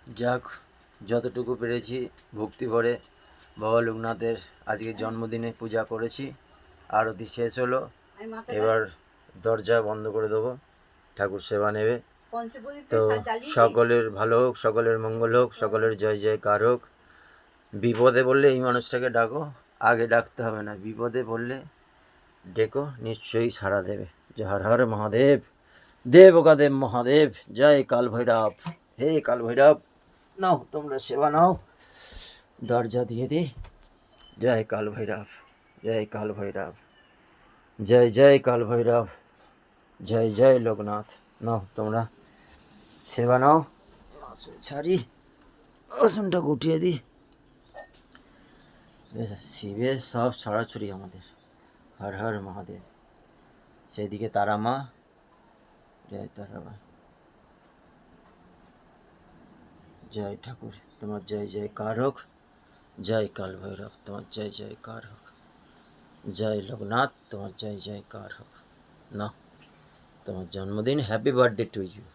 যাক, যতটুকু পেরেছি ভক্তি ভরে বাবা লোকনাথের আজকে জন্মদিনে পূজা করেছি। আরতি শেষ হলো, এবার দরজা বন্ধ করে দেবো, ঠাকুর সেবা নেবে। তো সকলের ভালো হোক, সকলের মঙ্গল হোক, সকলের জয় জয়কার হোক। বিপদে বললে এই মানুষটাকে ডাকো, আগে ডাকতে হবে না, বিপদে বললে ডেকো, নিশ্চয়ই সাড়া দেবে। জয় হর হর মহাদেব, দেব গদেব মহাদেব, জয় কাল ভৈরব। হে কাল ভৈরব, নাও তোমরা সেবা নাও, দরজা দিয়ে দি। জয় কাল ভৈরব, জয় কাল ভৈরব, জয় জয় কাল ভৈরব, জয় জয় লোকনাথ। নাও তোমরা সেবা নাও। আসুন ছাড়ি, আসুনটা গুটিয়ে দি। শিবের সব ছড়াছড়ি আমাদের। হর হর মহাদেব। সেদিকে তারা মা, জয় তারা মা, জয় ঠাকুর, তোমার জয় জয়কার হোক। জয় কাল ভৈরব, তোমার জয় জয়কার হোক। জয় লোকনাথ, তোমার জয় জয়কার হোক। না, তোমার জন্মদিন, হ্যাপি বার্থডে টু ইউ।